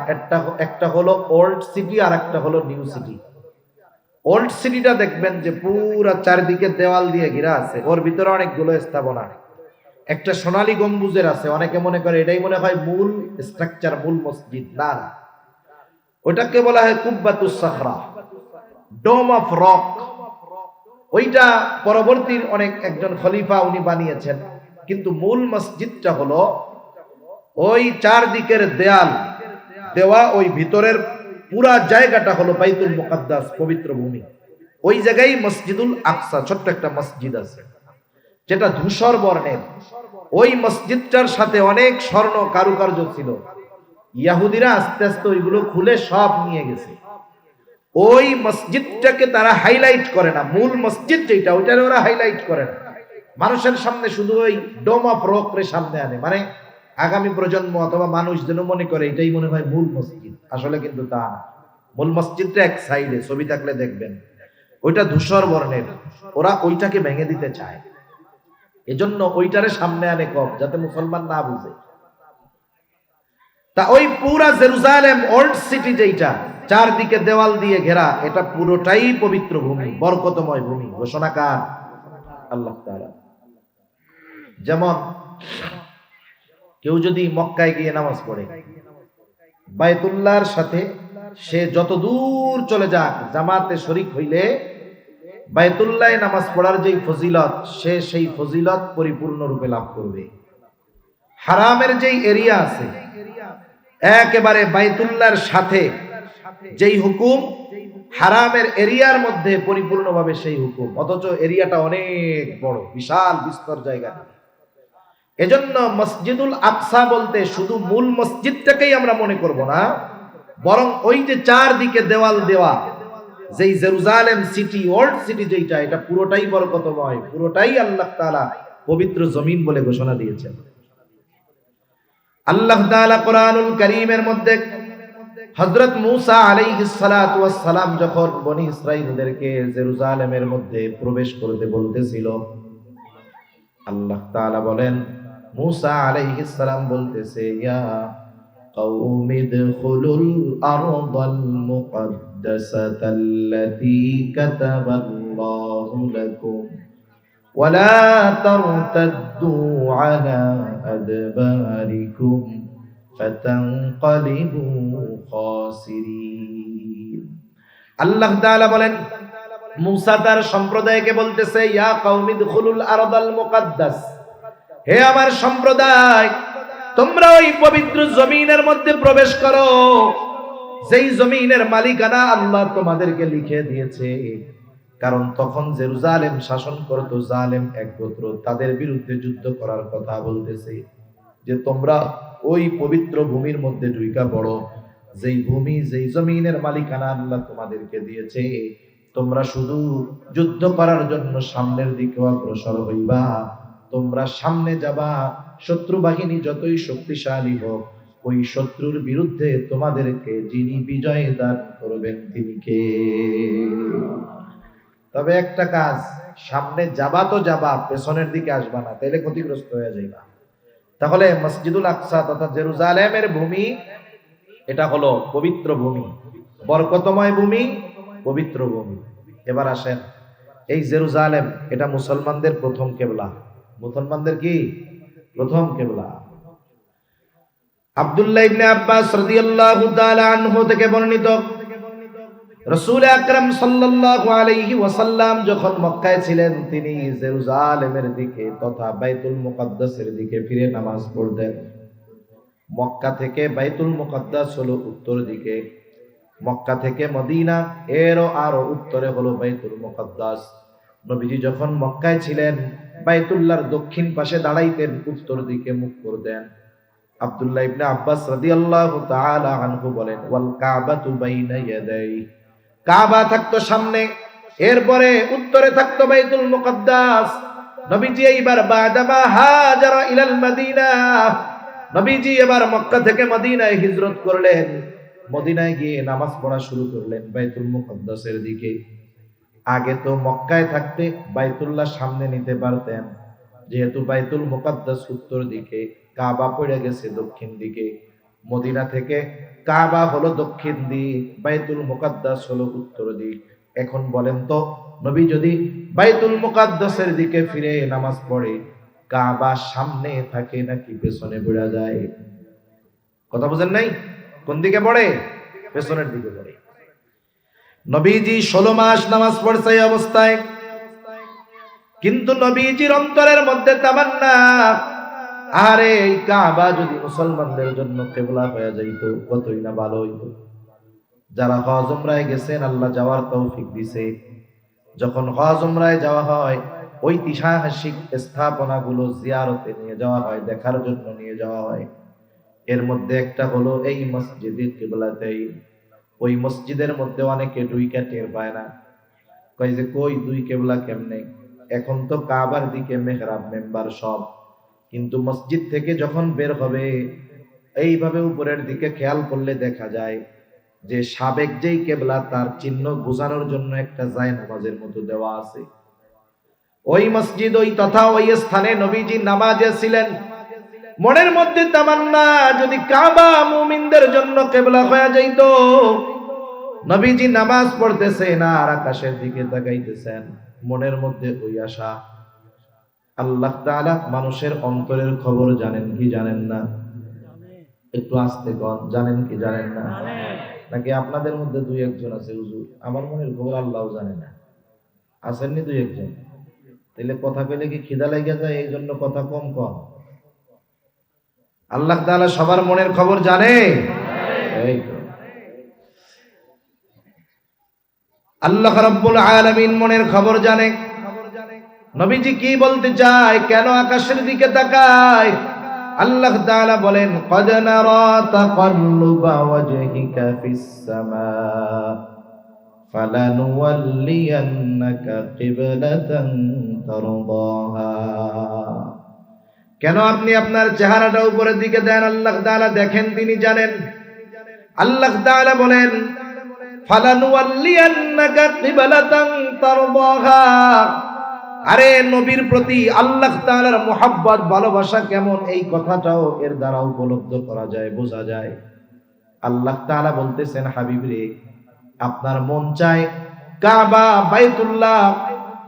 একটা হলো ওল্ড সিটি আর একটা হলো নিউ সিটি। ওল্ড সিটিটা দেখবেন যে পুরা চারিদিকে দেওয়াল দিয়ে ঘেরা আছে, ওর ভিতরে অনেকগুলো স্থাপনা, একটা সোনালী গম্বুজের আছে। অনেকে মনে করে এটাই মনে হয় মূল স্ট্রাকচার, মূল মসজিদ। না, ওটাকে বলা হয় কুব্বাতুস সাখরা। ডোম অফ রক, ওইটা পরবর্তীর অনেক একজন খলিফা উনি বানিয়েছেন, কিন্তু মূল মসজিদটা হলো ওই চারদিকের দেয়াল দেওয়া, ওই ভিতরের পুরা জায়গাটা হলো বাইতুল মুকাদ্দাস, পবিত্র ভূমি। ওই জায়গায় মসজিদুল আকসা, ছোট্ট একটা মসজিদ আছে যেটা ধূসর বর্ণের। ওই মসজিদটার সাথে অনেক স্বর্ণ কারুকার্য ছিল, ইহুদিরা আস্তে আস্তে ওইগুলো খুলে সব নিয়ে গেছে। ওই মসজিদটাকে তারা হাইলাইট করে না, মূল মসজিদ যেটা ওইটারে ওরা হাইলাইট করে না, মানুষের সামনে শুধু ওই ডোম অফ রক রে সামনে আনে, মানে আগামী প্রজন্ম অথবা মানুষ যেন মনে করে এটাই মনে হয় মূল মসজিদ, আসলে কিন্তু তা না। মূল মসজিদটা এক সাইডে, ছবি থাকলে দেখবেন, ওইটা ধূসর বর্ণের, ওরা ওইটাকে ভেঙে দিতে চায়, এজন্য ওইটারে সামনে আনে কম, যাতে মুসলমান না বুঝে। তা ওই পুরা জেরুজালেম ওল্ড সিটি যেটা চারদিকে দেওয়াল দিয়ে ঘেরা, এটা পুরোটাই পবিত্র ভূমি, বরকতময় ভূমি। ঘোষণা কার? আল্লাহ তাআলা। যেমন কেউ যদি মক্কায় গিয়ে নামাজ পড়ে, বায়তুল্লাহর সাথে সে যত দূর চলে যাক, জামাতে শরীক হইলে বায়তুল্লাহে নামাজ পড়ার যেই ফজিলত, সে সেই ফজিলত পরিপূর্ণরূপে লাভ করবে। হারামের যেই এরিয়া আছে, একেবারে বাইতুল্লাহর সাথে যেই হুকুম, হারামের এরিয়ার মধ্যে পরিপূর্ণভাবে সেই হুকুম, অথচ এরিয়াটা অনেক বড়, বিশাল বিস্তর জায়গা। এজন্য মসজিদুল আকসা বলতে শুধু মূল মসজিদটাকেই আমরা মনে করব না, বরং ওই যে চারদিকে দেওয়াল দেওয়া যেই জেরুজালেম সিটি, ওল্ড সিটি যেটা, এটা পুরোটাই বরকতময়, পুরোটাই আল্লাহ তাআলা পবিত্র জমিন বলে ঘোষণা দিয়েছেন। আল্লাহ তাআলা কোরআনুল কারীমের মধ্যে হযরত মূসা আলাইহিস সালাতু ওয়াস সালাম যখন বনি ইসরাঈলদেরকে জেরুজালেমের মধ্যে প্রবেশ করতে বলতেছিল, আল্লাহ তাআলা বলেন, মূসা আলাইহিস সালাম বলতেছে, ইয়া কওমি ইদখুলুল আরদাল মুকদ্দাসাতাল্লাতী কাতাবাল্লাহু লাকুম ওয়ালা তারতাদ্দু আলা আদবারিকুম ফাতানকালিবু খাসিরিন। আল্লাহ তাআলা বলেন, মূসা তার সম্প্রদায়কে বলতেছে, ইয়া কওমি ইদখুলুল আরদাল মুকদ্দাস, হে আমার সম্প্রদায়, তোমরা ওই পবিত্র জমিনের মধ্যে প্রবেশ করো, যেই জমিনের মালিকানা আল্লাহ তোমাদেরকে লিখে দিয়েছে। কারণ তখন জেরুজালেম শাসন করত জালেম এক গোত্র, তাদের বিরুদ্ধে যুদ্ধ করার কথা বলতেছে যে তোমরা ওই পবিত্র ভূমির মধ্যে ঢুইকা পড়ো, যেই ভূমি যেই জমিনের মালিকানা আল্লাহ তোমাদেরকে দিয়েছে, তোমরা শুধু যুদ্ধ করার জন্য সামনের দিকে অগ্রসর হইবা, তোমরা সামনে যাবা, শত্রু বাহিনী যতই শক্তিশালী হোক, ওই শত্রুর বিরুদ্ধে তোমাদেরকে যিনি বিজয় দান করবেন তিনি কে? তবে একটা কাজ, সামনে যাবা তো যাবা, পেছনের দিকে আসবা না, তাহলে ক্ষতিগ্রস্ত হয়ে যাইবা। তাহলে মসজিদুল আকসা তথা জেরুজালেমের ভূমি, এটা হলো পবিত্র ভূমি, বরকতময় ভূমি, পবিত্র ভূমি। এবার আসেন, এই জেরুজালেম এটা মুসলমানদের প্রথম কিবলা। মুসলমানদের কি প্রথম কিবলা? আব্দুল্লাহ ইবনে আব্বাস রাদিয়াল্লাহু তাআলা আনহু থেকে বর্ণিত, রাসূল আকরাম সাল্লাল্লাহু আলাইহি ওয়াসাল্লাম যখন মক্কায় ছিলেন, তিনি জেরুজালেমের দিকে তথা বাইতুল মুকাদ্দাসের দিকে ফিরে নামাজ পড়তেন। মক্কা থেকে বাইতুল মুকাদ্দাস হলো উত্তর দিকে, মক্কা থেকে মদিনা এরও আরো উত্তরে হলো বাইতুল মুকাদ্দাস। নবীজি যখন মক্কায় ছিলেন, বাইতুল্লাহর দক্ষিণ পাশে দাঁড়াইতেন, উত্তর দিকে মুখ করতেন। আব্দুল্লাহ ইবনে আব্বাস রাদিয়াল্লাহু তাআলা আনহু বলেন, ওয়াল কাবাতু বাইনা ইয়াদাই, কাবা থাকতো সামনে, এরপরে উত্তরে থাকতো বাইতুল মুকাদ্দাস। নবীজি এইবার বাদামা হাজারা ইলাল মদিনা, নবীজি এবার মক্কা থেকে মদিনায় হিজরত করলেন, মদিনায় গিয়ে নামাজ পড়া শুরু করলেন বাইতুল মুকাদ্দাসের দিকে। আগে তো মক্কায় থাকতে বাইতুল্লাহ সামনে নিতে পারতেন, যেহেতু বাইতুল মুকাদ্দাস উত্তর দিকে, কাবা পড়ে গেছে দক্ষিণ দিকে। মদিনা থেকে কাবা হলো দক্ষিণ দিক, বাইতুল মুকাদ্দাস হলো উত্তর দিক। এখন বলেন তো, নবী যদি বাইতুল মুকাদ্দাসের দিকে ফিরে নামাজ পড়ে, কাবা সামনে থাকে নাকি পেছনে পড়ে যায়? কথা বুঝেন নাই? কোন দিকে পড়ে? পেছনের দিকে পড়ে। নবীজি 16 মাস নামাজ পড়ছে এই অবস্থায়, কিন্তু নবীজির অন্তরের মধ্যে তামান্না, আরে এই কাবা যদি মুসলমানদের জন্য কিবলা হয়ে যাইত কতই না ভালো হইতো। যারা হজ উমরায় গেছেন আল্লাহ যাওয়ার তৌফিক দিছে, যখন হজ উমরায় যাওয়া হয় ঐতিহাসিক স্থাপনাগুলো জিয়ারতে নিয়ে যাওয়া হয়, দেখার জন্য নিয়ে যাওয়া হয়। এর মধ্যে একটা হলো এই মসজিদের কিবলাতেই। ওই মসজিদের মধ্যে অনেকে ঢুইকা টের পায় না, কই যে কই দুই কিবলা কেমনে। এখন তো কাবার দিকে মেহরাব মেম্বার সব, কিন্তু মসজিদ থেকে যখন বের হবে এইভাবে উপরের দিকে খেয়াল করলে দেখা যায় যে সাবেক যেই কেবলা তার চিহ্ন বোঝানোর জন্য একটা জায়নামাজের মতো দেওয়া আছে। ওই মসজিদ ওই তথা ওই স্থানে নবীজি নামাজে ছিলেন। মনের মধ্যে তামান্না, যদি কাবা মুমিনদের জন্য কিবলা হয়ে যাইত। নবীজি নামাজ পড়তেছেন আর আকাশের দিকে তাকাইতেছেন, মনের মধ্যে ওই আশা। আল্লাহ তাআলা মানুষের অন্তরের খবর জানেন কি জানেন না? একটু আস্তে কন, জানেন কি জানেন না? নাকি আপনাদের মধ্যে দুই একজন আছে হুজুর আমার মনের খবর আল্লাহও জানে না? আসেননি দুই একজন? তাহলে কথা পেলে কি খিদা লেগে যায়, এই জন্য কথা কম কম? আল্লাহ তাআলা সবার মনের খবর জানে। এই তো আল্লাহ রাব্বুল আলামিন মনের খবর জানে। নবীজি কি বলতে চায়, কেন আকাশের দিকে তাকায়? আল্লাহ তাআলা বলেন, ক্বাদ নারা তাকাল্লুবা ওয়াজহিকা ফিস সামা ফালানুওয়াল্লিয়ান্নাকা কিবলাতান তারদাহা। কেন আপনি আপনার চেহারাটা উপরের দিকে দেন? আল্লাহ তাআলা দেখেন, তিনি জানেন। আল্লাহ তাআলা বলেন, ফালানুওয়াল্লিয়ান্নাকা কিবলাতান তারদাহা। আরে নবীর প্রতি আল্লাহ তাআলার মুহাব্বত ভালোবাসা কেমন, এই কথাটাও এর দ্বারা উপলব্ধ করা যায়, বোঝা যায়। আল্লাহ তাআলা বলতেছেন, হাবিব রে, আপনার মন চায় কাবা বাইতুল্লাহ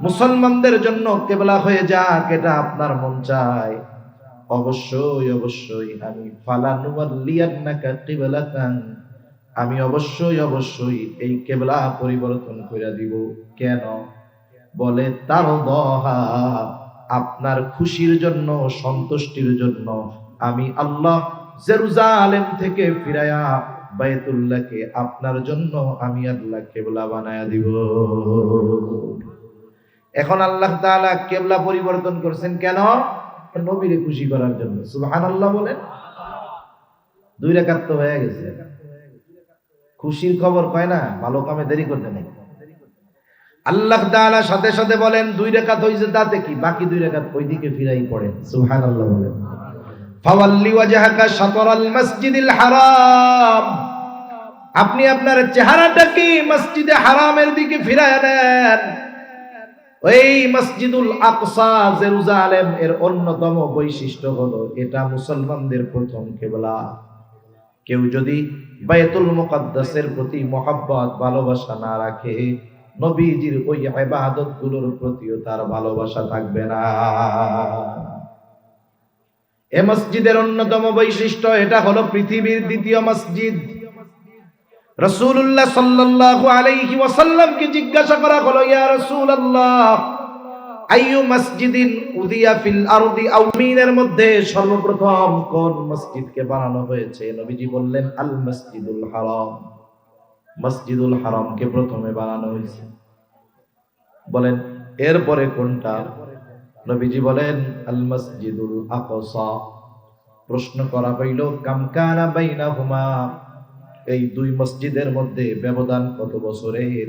মুসলমানদের জন্য কিবলা হয়ে যাক, এটা আপনার মন চায়। অবশ্যই অবশ্যই আমি ফালানুওয়াল্লিয়ান্নাকা কিবলাতান, আমি অবশ্যই অবশ্যই এই কিবলা পরিবর্তন করে দিব। কেন? বলে তারদাহা, আপনার খুশির জন্য, সন্তুষ্টির জন্য আমি আল্লাহ জেরুজালেম থেকে ফিরায়া বাইতুল্লাহকে আপনার জন্য আমি আল্লাহ কিবলা বানায়া দিব। এখন আল্লাহ তাআলা কিবলা পরিবর্তন করছেন কেন? নবীরে খুশি করার জন্য। সুবহানাল্লাহ বলেন। 2 রাকাত তো হয়ে গেছে, খুশির খবর পায় না, ভালো কামে দেরি করতে নেই। আল্লাহ তাআলা সাথে সাথে বলেন 2 রাকাত হইছে তাতে কি, বাকি 2 রাকাত ওইদিকে ফিরাই পড়েন। সুবহানাল্লাহ বলেন। ফাওয়াল্লি ওয়াজহাকা শাতরাল মাসজিদিল হারাম, আপনি আপনার চেহারাটাকে মসজিদে হারামের দিকে ফিরায় নেন। ওই মসজিদুল আকসা জেরুজালেম এর অন্যতম বৈশিষ্ট্য হলো এটা মুসলমানদের প্রথম কিবলা। কেউ যদি বাইতুল মুকাদ্দাসের প্রতি মহব্বত ভালোবাসা না রাখে, নবীজির ওই ইবাদতগুলোর প্রতিও তার ভালোবাসা থাকবে না। এই মসজিদের অন্যতম বৈশিষ্ট্য এটা হলো পৃথিবীর দ্বিতীয় মসজিদ। রাসূলুল্লাহ সাল্লাল্লাহু আলাইহি ওয়াসাল্লামকে জিজ্ঞাসা করা হলো, ইয়া রাসূলুল্লাহ, আইয়ু মসজিদিন উদিয়া ফিল আরদি আও মিনের মধ্যে সর্বপ্রথম কোন মসজিদকে বানানো হয়েছে? নবীজি বললেন, আল মসজিদুল হারাম, মসজিদুল হারামকে প্রথমে বানানো হয়েছে। বলেন এরপরে কোনটা? নবীজি বলেন, আল মসজিদুল আকসা। প্রশ্ন করা হইল, কাম কানা বাইনাহুমা, এই 2 মসজিদের মধ্যে ব্যবধান কত বছরের?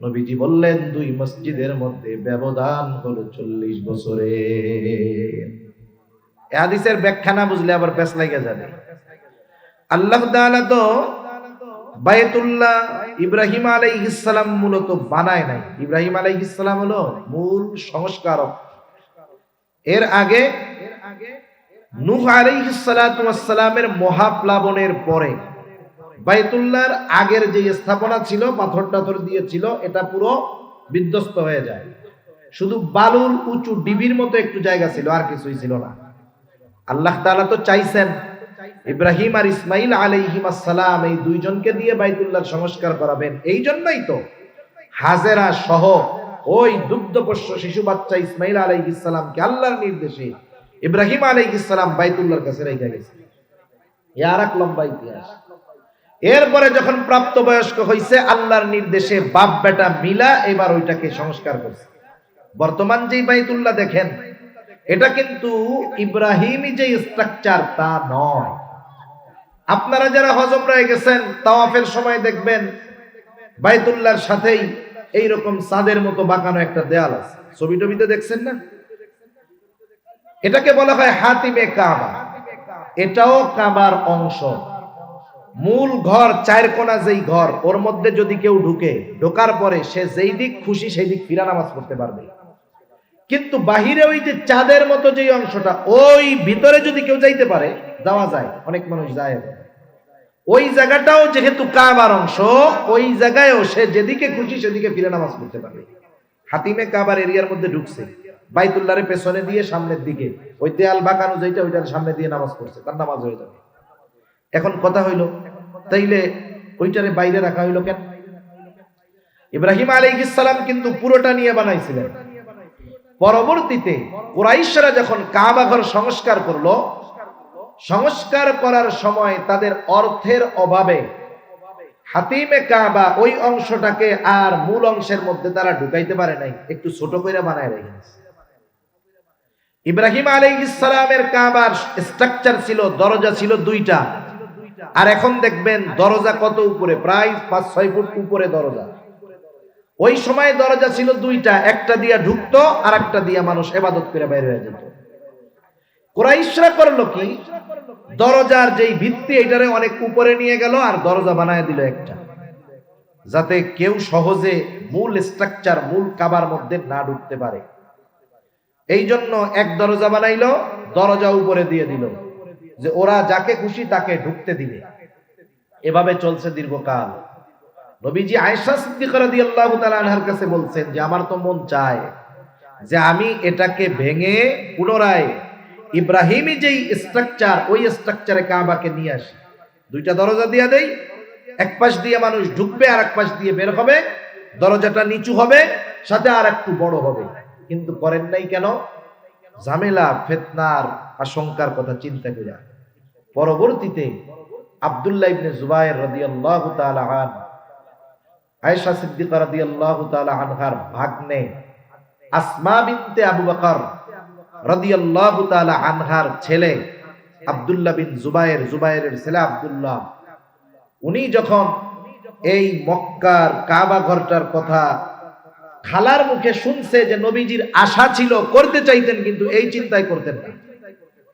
নবীজি বললেন, 2 মসজিদের মধ্যে ব্যবধান হলো 40 বছরের। এই হাদিসের ব্যাখ্যা না বুঝলে আবার পেছ লাগা যাবে। আল্লাহ তাআলা তো বায়তুল্লাহ ইব্রাহিম আলাইহিস সালাম মূলত বানায় নাই। ইব্রাহিম আলাইহিস সালাম হলো মূল সংস্কারক। এর আগে নূহ আলাইহিস সালাতু ওয়াস সালামের মহাপ্লাবনের পরে বাইতুল্লাহর আগের যে স্থাপনা ছিল, পাথর টাথর দিয়েছিল, এটা পুরো বিধ্বস্ত হয়ে যায়। শুধু বালুর উঁচু ডিবির মতো একটু জায়গা ছিল, আর কিছুই ছিল না। আল্লাহ তাআলা তো চাইছেন ইব্রাহিম আর ইসমাইল আলাইহিস সালাম এই 2 জনকে দিয়ে বাইতুল্লাহর সংস্কার করাবেন। এই জন্যই তো হাজেরা সহ ওই দুগ্ধপোষ্য শিশু বাচ্চা ইসমাইল আলাইহিস সালামকে আল্লাহর নির্দেশে ইব্রাহিম আলাইহিস সালাম বাইতুল্লাহর কাছে রেখে গেছে। এর এক লম্বা ইতিহাস। এরপরে যখন প্রাপ্তবয়স্ক হইছে, আল্লাহর নির্দেশে বাপ বেটা মিলা এবার ওইটাকে সংস্কার করছে। বর্তমান যে বাইতুল্লাহ দেখেন, এটা কিন্তু ইব্রাহিমী যে স্ট্রাকচার তা নয়। আপনারা যারা হজ উমরায় গেছেন, তাওয়াফের সময় দেখবেন বাইতুল্লাহর সাথেই এইরকম চাঁদের মতো বাঁকানো একটা দেয়াল আছে, ছবি টবিতে দেখছেন না? এটাকে বলা হয় হাতিমে কাবা। এটাও কাবার অংশ। মূল ঘর, চার কোনা যেই ঘর, ওর মধ্যে যদি কেউ ঢোকার পরে সে যেই দিক খুশি সেই দিক ফিরা নামাজ পড়তে পারবে। কিন্তু বাহিরে ওই যে চাঁদের মতো যে অংশটা, ওই ভিতরে যদি কেউ যাইতে পারে, যাওয়া যায়, অনেক মানুষ যায়। ওই জায়গাটাও যেহেতু কাবার অংশ, ওই জায়গায়ও সে যেদিকে খুশি সেদিকে ফিরে নামাজ পড়তে পারবে। হাতিমে কাবার এরিয়ার মধ্যে ঢুকছে, বাইতুল্লাহর পেছনে দিয়ে সামনের দিকে ওই দেয়াল বাঁকানো যেটা, ওইটার সামনে দিয়ে নামাজ পড়ছে, তার নামাজ হয়ে যাবে। এখন কথা হইল, তাইলে ওইটারে বাইরে রাখা হইল কেন? ইব্রাহিম আলাইহিস সালাম কিন্তু পুরোটা নিয়ে বানাইছিলেন। পরবর্তীতে কুরাইশরা যখন কাবা ঘর সংস্কার করলো, সংস্কার করার সময় তাদের অর্থের অভাবে হাতিমে কাবা ওই অংশটাকে আর মূল অংশের মধ্যে তারা ঢুকাইতে পারে নাই, একটু ছোট করে বানায় রেখেছে। ইব্রাহিম আলাইহিস সালামের কাবার স্ট্রাকচার ছিল, দরজা ছিল দুইটা, আর এখন দেখবেন দরজা কত উপরে, প্রায় 5-6 ফুট উপরে দরজা। ওই সময় দরজা ছিল দুইটা, একটা দিয়া ঢুকতো আর একটা দিয়া মানুষ ইবাদত করে বাইরে হয়ে যেত। কুরাইশরা করলো কি, দরজার যেই ভিত্তি এটারে অনেক উপরে নিয়ে গেল আর দরজা বানায় দিল একটা, যাতে কেউ সহজে মূল স্ট্রাকচার, মূল কাবার মধ্যে না ঢুকতে পারে। এই জন্য এক দরজা বানাইলো, দরজা উপরে দিয়ে দিল, যে ওরা যাকে খুশি তাকে ঢুকতে দিবে। এভাবে চলছে দীর্ঘকাল। নবীজি আয়েশা সিদ্দিকা রাদিয়াল্লাহু তাআলা আনহার কাছে বলছেন যে আমার তো মন চায় যে আমি এটাকে ভেঙে পুনরায় ইব্রাহিমী যেই স্ট্রাকচার, ওই স্ট্রাকচারে কাবাকে নিয়ে আসি। দুইটা দরজা দিয়ে দেই, এক পাশ দিয়ে মানুষ ঢুকবে আর এক পাশ দিয়ে বের হবে, দরজাটা নিচু হবে, সাথে আর একটু বড় হবে। কিন্তু করেন নাই কেন? ঝামেলা, ফিতনার আশঙ্কার কথা চিন্তা করে। পরবর্তীতে আব্দুল্লাহ ইবনে জুবায়ের রাদিয়াল্লাহু তাআলা আনহু, আয়েশা সিদ্দিকা রাদিয়াল্লাহু তাআলা আনহার ভাগ্নে আসমা বিনতে আবু বকর রাদিয়াল্লাহু তাআলা আনহার ছেলে আব্দুল্লাহ বিন জুবায়ের, জুবায়েরের ছেলে আব্দুল্লাহ, উনি যখন এই মক্কার কাবা ঘরটার কথা খালার মুখে শুনছে যে নবীজির আশা ছিল, করতে চাইতেন কিন্তু এই চিন্তায় করতেন না,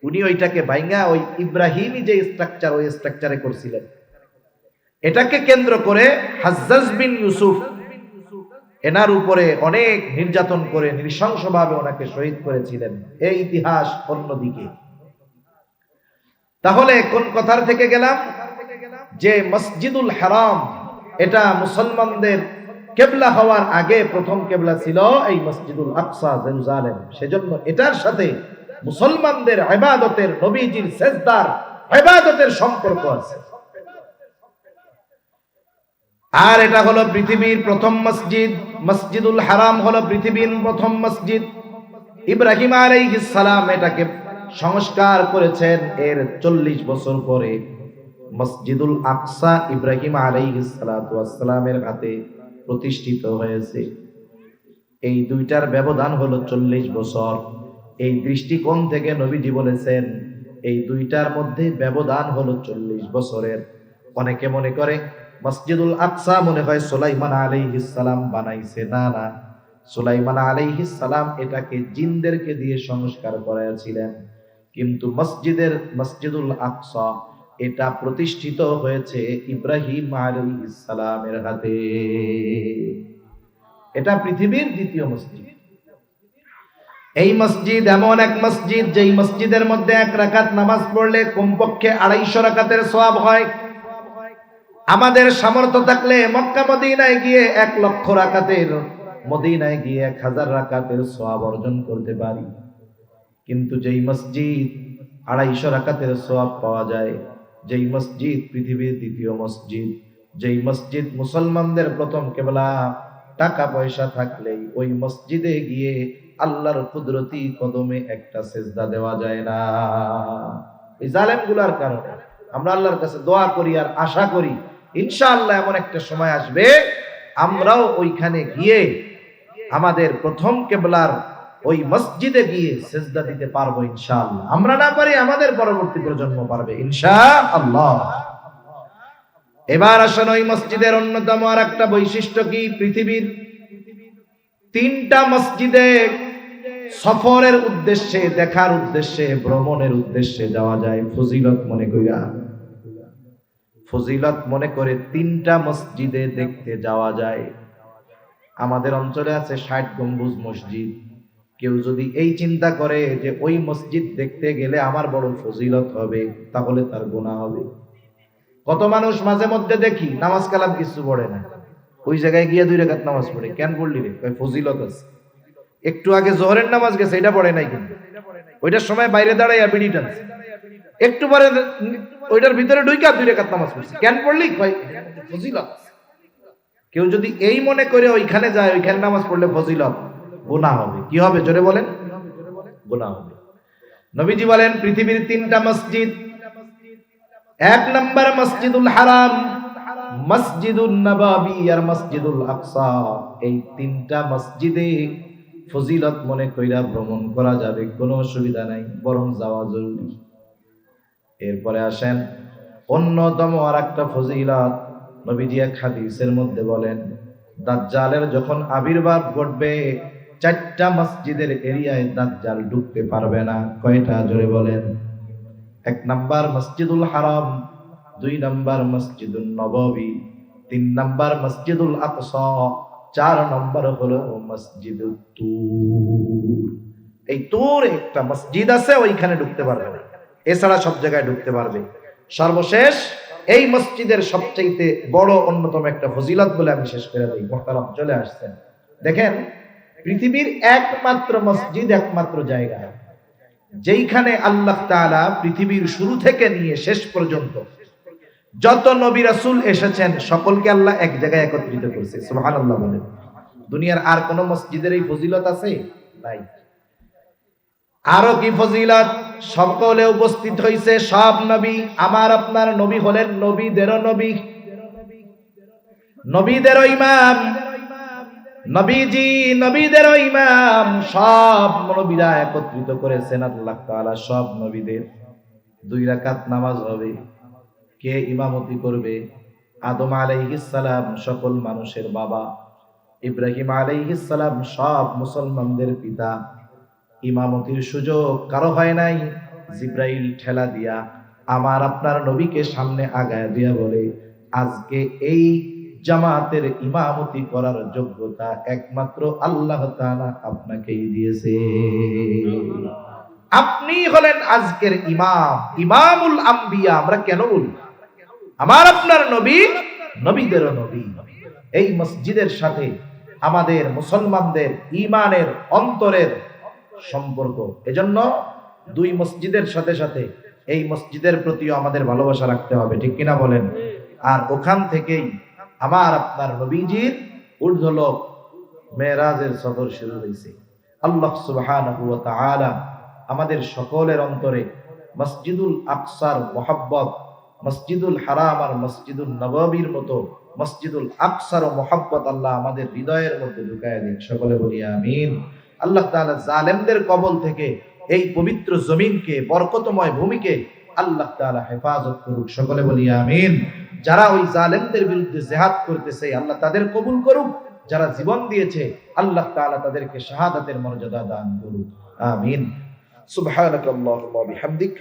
উনি ওইটাকে ভাঙা ওই ইব্রাহিমী যে স্ট্রাকচার, ওই স্ট্রাকচারে করছিলেন। এটাকে কেন্দ্র করে হাজ্জাজ বিন ইউসুফ এনার উপরে অনেক নির্যাতন করে নৃশংসভাবে ওনাকে শহীদ করেছিলেন। এই ইতিহাস অন্যদিকে। তাহলে কোন কথার থেকে গেলাম? যে মসজিদুল হারাম এটা মুসলমানদের কেবলা হওয়ার আগে প্রথম কেবলা ছিল এই মসজিদুল আকসা, জেরুজালেম। সেজন্য এটার সাথে মুসলমানদের ইবাদতের, নবীজির সেজদার ইবাদতের সম্পর্ক আছে। আর এটা হলো পৃথিবীর প্রথম মসজিদ। মসজিদুল হারাম হলো পৃথিবীর প্রথম মসজিদ। ইব্রাহিম আলাইহিস সালাম এটাকে সংস্কার করেছেন। এর 40 বছর পরে মসজিদুল আকসা ইব্রাহিম আলাইহিস সালাতু ওয়াস সালামের হাতে প্রতিষ্ঠিত হয়েছে। এই দুইটার ব্যবধান হলো 40 বছর। এই দৃষ্টিকোণ থেকে নবীজি বলেছেন এই দুইটার মধ্যে ব্যবধান হলো 40 বছরের। অনেকে মনে করে মসজিদুল আকসা মনে হয় সুলাইমান আলাইহিস সালাম বানাইছে। না না, সুলাইমান আলাইহিস সালাম এটাকে জিনদেরকে দিয়ে সংস্কার করেছিলেন, কিন্তু মসজিদুল আকসা এটা প্রতিষ্ঠিত হয়েছে ইব্রাহিম আলাইহিস সালামের হাতে। এটা পৃথিবীর দ্বিতীয় মসজিদ। এই মসজিদ এমন এক মসজিদ যেই মসজিদের মধ্যে 1 রাকাত নামাজ পড়লে কমপক্ষে 250 রাকাতের সওয়াব হয়। আমাদের সামর্থ্য থাকলে মক্কা মদিনায় গিয়ে 1 লক্ষ রাকাতের, মদিনায় গিয়ে 1000 রাকাতের সওয়াব অর্জন করতে পারি। কিন্তু যেই মসজিদ 250 রাকাতের সওয়াব পাওয়া যায়, যেই মসজিদ পৃথিবীর দ্বিতীয় মসজিদ, যেই মসজিদ মুসলমানদের প্রথম কিবলা, টাকা পয়সা থাকলেই ওই মসজিদে গিয়ে আল্লাহর কুদরতি কদমে একটা সেজদা দেওয়া যায় না। এই জালেমগুলার কারণে আমরা আল্লাহর কাছে দোয়া করি আর আশা করি ইনশাআল্লাহ এমন একটা সময় আসবে আমরাও ওইখানে গিয়ে আমাদের প্রথম কেবলার ওই মসজিদে গিয়ে সেজদা দিতে পারবো ইনশাআল্লাহ। আমরা না পারি আমাদের পরবর্তী প্রজন্ম পারবে ইনশাআল্লাহ। এবার আসেন ওই মসজিদের অন্যতম আর একটা বৈশিষ্ট্য কি, পৃথিবীর 3টা মসজিদে সফরের উদ্দেশ্যে, দেখার উদ্দেশ্যে, ভ্রমণের উদ্দেশ্যে যাওয়া যায় ফজিলত মনে কইরা। ফজিলত মনে করে 3টা মসজিদে দেখতে যাওয়া যায়। আমাদের অঞ্চলে আছে 60 গম্বুজ মসজিদ। কেউ যদি এই চিন্তা করে যে ওই মসজিদ দেখতে গেলে আমার বড় ফজিলত হবে, তাহলে তার গুনাহ হবে। কত মানুষ মাঝে মধ্যে দেখি নামাজ কালাম কিছু পড়ে না, ওই জায়গায় গিয়ে 2 রাকাত নামাজ পড়ে। কেন পড়লি রে? কয় ফজিলত আছে। একটু আগে জোহরের নামাজ গেছে, এটা পড়ে নাই, কিন্তু ওইটার সময় বাইরে দাঁড়াইয়া বিড়ি টানছে। একটু পরে ওইটার ভিতরে ঢুইকা 2 রাকাত নামাজ পড়ছে। কেন পড়লি? কয় ফজিলত। কেউ যদি এই মনে করে ওইখানে যায়, ওইখানে নামাজ পড়লে ফজিলত, গুনাহ হবে। কি হবে জোরে বলেন? গুনাহ হবে। নবীজি বলেন পৃথিবীর 3টা মসজিদ, 1 নাম্বার মসজিদুল হারাম, মসজিদুন নববী আর মসজিদুল আকসা। এই 3টা মসজিদে ফজিলত মনে কইরা ভ্রমণ করা যাবে, কোনো অসুবিধা নাই, বরং যাওয়া জরুরি। এরপরে আসেন অন্যতম আর একটা ফজিলত, নবীজি এক হাদিসের মধ্যে বলেন দাজ্জালের যখন আবির্ভাব ঘটবে 4টা মসজিদের এরিয়ায় দাজ্জাল ঢুকতে পারবে না। কয়টা জোরে বলেন? 1 নাম্বার মসজিদুল হারাম, 2 নাম্বার মসজিদুন নববী, 3 নাম্বার মসজিদুল আকসা, 4 নাম্বার হলো মসজিদুত তুর। এই তুর একটা মসজিদ আছে, ওইখানে ঢুকতে পারবে না, এছাড়া সব জায়গায় ঢুকতে পারবে। সর্বশেষ এই মসজিদের সবচেয়ে বড় অন্যতম একটা ফজিলত বলে আমি শেষ করে দিই। মুহতারাম চলে আসছেন, দেখেন পৃথিবীর একমাত্র মসজিদ, একমাত্র জায়গা যেইখানে আল্লাহ তাআলা পৃথিবীর শুরু থেকে নিয়ে শেষ পর্যন্ত যত নবী রাসূল এসেছেন সকলকে আল্লাহ এক জায়গায় একত্রিত করেছে। সুবহানাল্লাহ বলেন। দুনিয়ার আর কোন মসজিদের এই ফজিলত আছে? নাই। আরো কি ফজিলত? সকলে উপস্থিত হইছে সব নবী। আমার আপনার নবী হলেন নবীদেরও নবী, নবীদেরও ইমাম। নবীজি নবীদেরও ইমাম। সব নবীরা একত্রিত করেছেন আল্লাহ তাআলা সব নবীদের। 2 রাকাত নামাজ হবে। কে ইমামতি করবে? আদম আলাইহিস সালাম সকল মানুষের বাবা, ইব্রাহিম আলাইহিস সালাম সব মুসলমানদের পিতা। ইমামতির সুযোগ কারো হয় নাই। জিব্রাইল ঠেলা দিয়া আমার আপনার নবীকে সামনে আগায় দিয়া বলে আজকে এই জামাতের ইমামতি করার যোগ্যতা একমাত্র আল্লাহ তাআলা আপনাকেই দিয়েছে। আপনি হলেন আজকের ইমাম, ইমামুল আম্বিয়া। আমরা কেন বলি? আমার আপনার নবী নবীদেরও নবী। এই মসজিদের সাথে আমাদের মুসলমানদের ঈমানের অন্তরের সম্পর্ক। এজন্য 2 মসজিদের সাথে সাথে এই মসজিদের প্রতিও আমাদের ভালোবাসা রাখতে হবে, ঠিক কিনা বলেন? আর ওখান থেকেই আমার আপনার নবীজির ঊর্ধ্বলোক মেরাজের সফর শুরু হয়েছে। আল্লাহ সুবহানাহু ওয়া তাআলা আমাদের সকলের অন্তরে মসজিদুল আকসার মহব্বত, মসজিদুল হারাম আর মসজিদুল নববীর মতো মসজিদুল আকসার মহব্বত আল্লাহ আমাদের হৃদয়ের মধ্যে ঢুকায় দিন। সকলে বলি আমিন। আল্লাহ তাআলা জালেমদের কবল থেকে এই পবিত্র জমিনকে, বরকতময় ভূমিকে আল্লাহ তাআলা হেফাজত করুক। সকলে বলি আমিন। যারা ওই জালেমদের বিরুদ্ধে জিহাদ করতেছে আল্লাহ তাদের কবুল করুক। যারা জীবন দিয়েছে আল্লাহ তাআলা তাদেরকে শাহাদাতের মর্যাদা দান করুক। আমিন। সুবহানাকাল্লাহুম্মা ওয়া বিহামদিক।